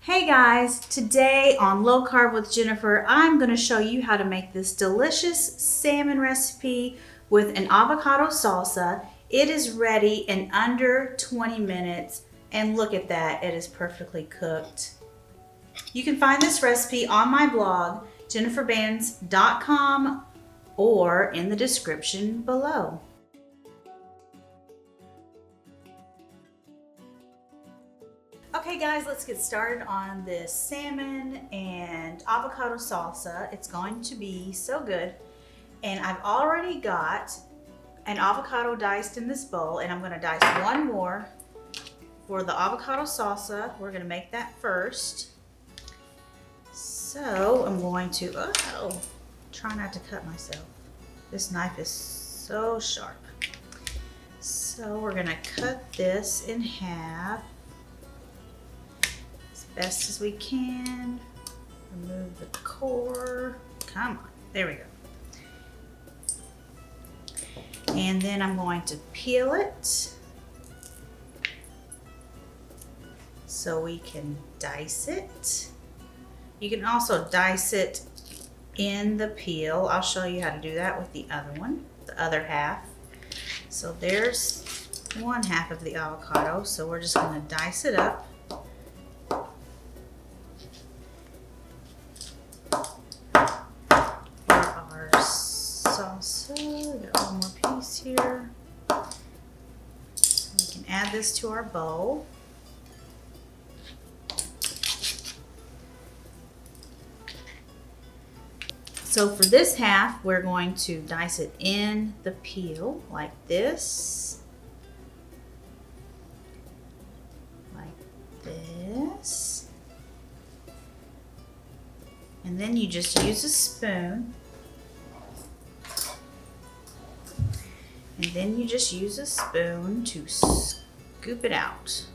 Hey guys, today on Low Carb with Jennifer, I'm going to show you how to make this delicious salmon recipe with an avocado salsa. It is ready in under 20 minutes and look at that, it is perfectly cooked. You can find this recipe on my blog, jenniferbands.com, or in the description below. Okay guys, let's get started on this salmon and avocado salsa. It's going to be so good. And I've already got an avocado diced in this bowl, and I'm going to dice one more for the avocado salsa. We're going to make that first. So I'm going to, try not to cut myself. This knife is so sharp. So we're going to cut this in half. Best as we can. Remove the core. Come on, there we go. And then I'm going to peel it so we can dice it. You can also dice it in the peel. I'll show you how to do that with the other one, the other half. So there's one half of the avocado, so we're just going to dice it up. Salsa, got one more piece here. So we can add this to our bowl. So for this half, we're going to dice it in the peel like this. Like this. And then you just use a spoon. And then you just use a spoon to scoop it out.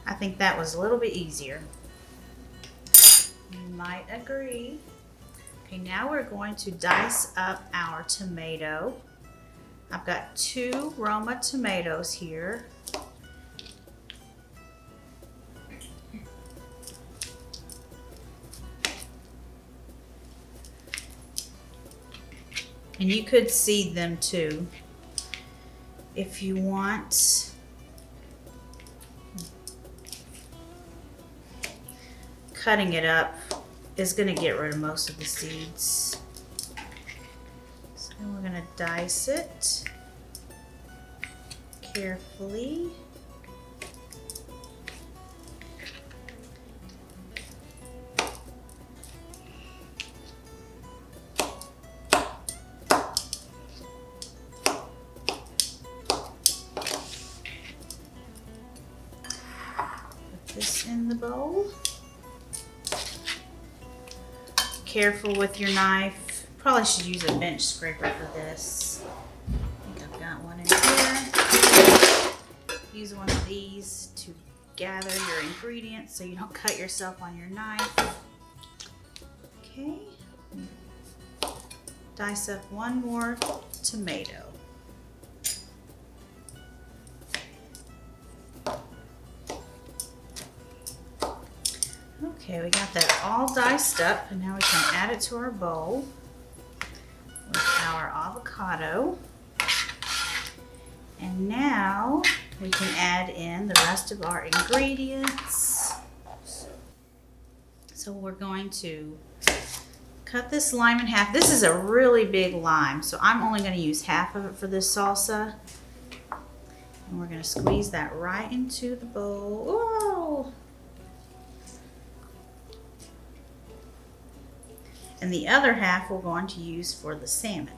I think that was a little bit easier. You might agree. Okay, now we're going to dice up our tomato. I've got 2 Roma tomatoes here. And you could seed them too if you want. Cutting it up is going to get rid of most of the seeds. So we're going to dice it carefully. This in the bowl. Careful with your knife. Probably should use a bench scraper for this. I think I've got one in here. Use one of these to gather your ingredients so you don't cut yourself on your knife. Okay. Dice up one more tomato. Okay, we got that all diced up, and now we can add it to our bowl with our avocado. And now we can add in the rest of our ingredients. So we're going to cut this lime in half. This is a really big lime, so I'm only going to use half of it for this salsa. And we're going to squeeze that right into the bowl. Whoa! And the other half we're going to use for the salmon.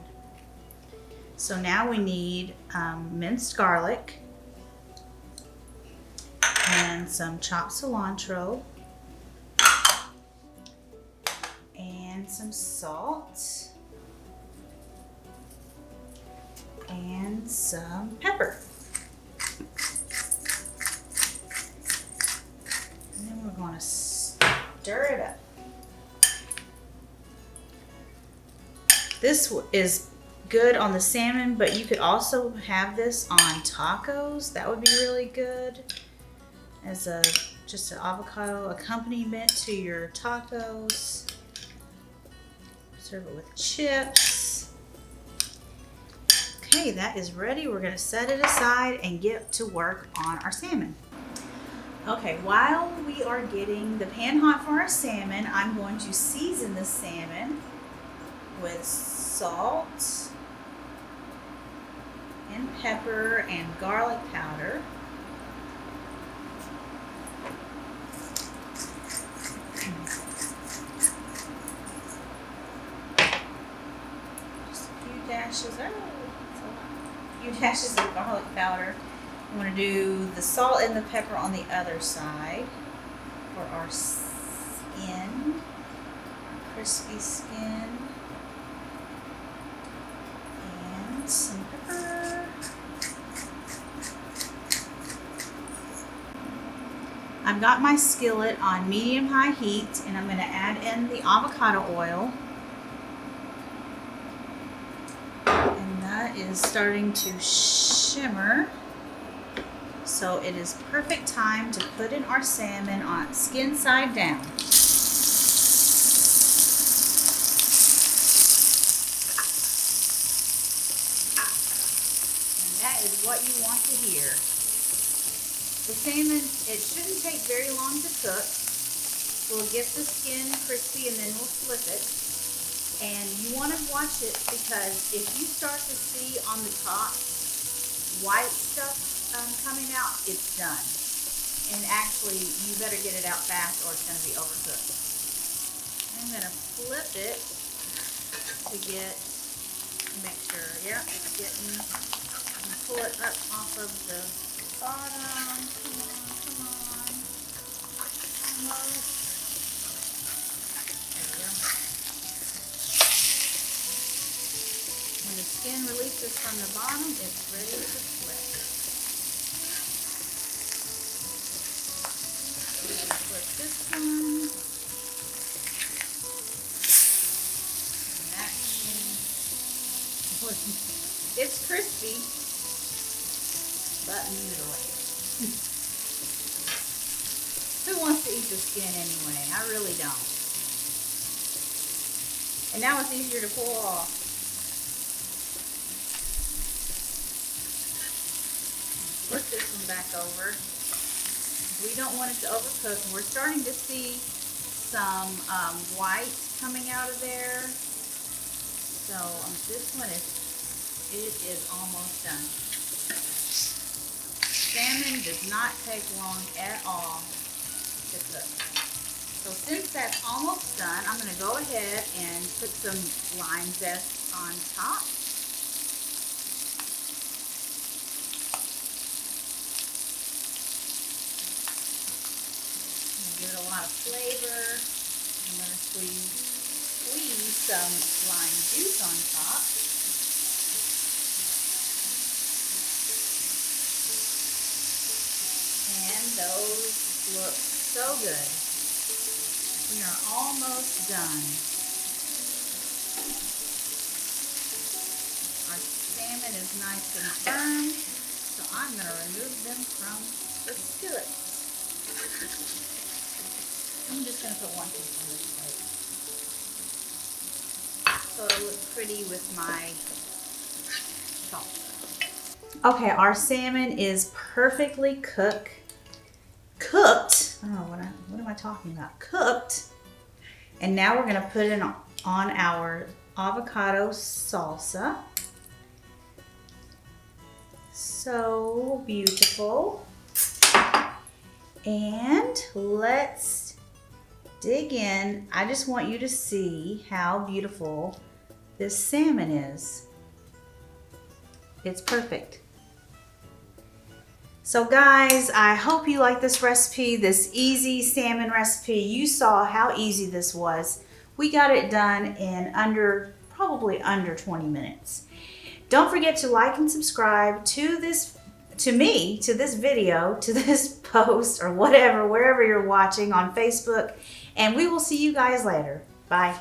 So now we need minced garlic and some chopped cilantro and some salt and some pepper. And then we're going to stir it up. This is good on the salmon, but you could also have this on tacos. That would be really good as just an avocado accompaniment to your tacos. Serve it with chips. Okay, that is ready. We're gonna set it aside and get to work on our salmon. Okay, while we are getting the pan hot for our salmon, I'm going to season the salmon with salt and pepper and garlic powder. Just a few dashes, of garlic powder. I'm going to do the salt and the pepper on the other side for our skin, our crispy skin. And some pepper. I've got my skillet on medium-high heat, and I'm going to add in the avocado oil. And that is starting to shimmer. So it is perfect time to put in our salmon on skin side down. And that is what you want to hear. The salmon, it shouldn't take very long to cook. We'll get the skin crispy and then we'll flip it. And you want to watch it because if you start to see on the top white stuff coming out, it's done. And actually, you better get it out fast or it's going to be overcooked. I'm going to flip it to make sure, yeah, it's getting, pull it up off of the bottom. Come on. Almost. There we go. When the skin releases from the bottom, it's ready to flip. Flip this one. And that it's crispy, but mutilate. Who wants to eat the skin anyway? I really don't. And now it's easier to pull off. Flip this one back over. We don't want it to overcook. We're starting to see some white coming out of there. So this one is almost done. Salmon does not take long at all to cook. So since that's almost done, I'm going to go ahead and put some lime zest on top. Give it a lot of flavor. I'm going to squeeze some lime juice on top. And those look so good. We are almost done. Our salmon is nice and firm, so I'm going to remove them from the skillet. I'm just going to put one piece on this plate so it'll look pretty with my salsa. Okay, our salmon is perfectly cooked. Oh, what am I talking about? Cooked. And now we're going to put it on our avocado salsa. So beautiful. And let's dig in. I just want you to see how beautiful this salmon is. It's perfect. So guys, I hope you like this recipe, this easy salmon recipe. You saw how easy this was. We got it done in probably under 20 minutes. Don't forget to like and subscribe to this video, to this post, or whatever, wherever you're watching on Facebook. And we will see you guys later. Bye.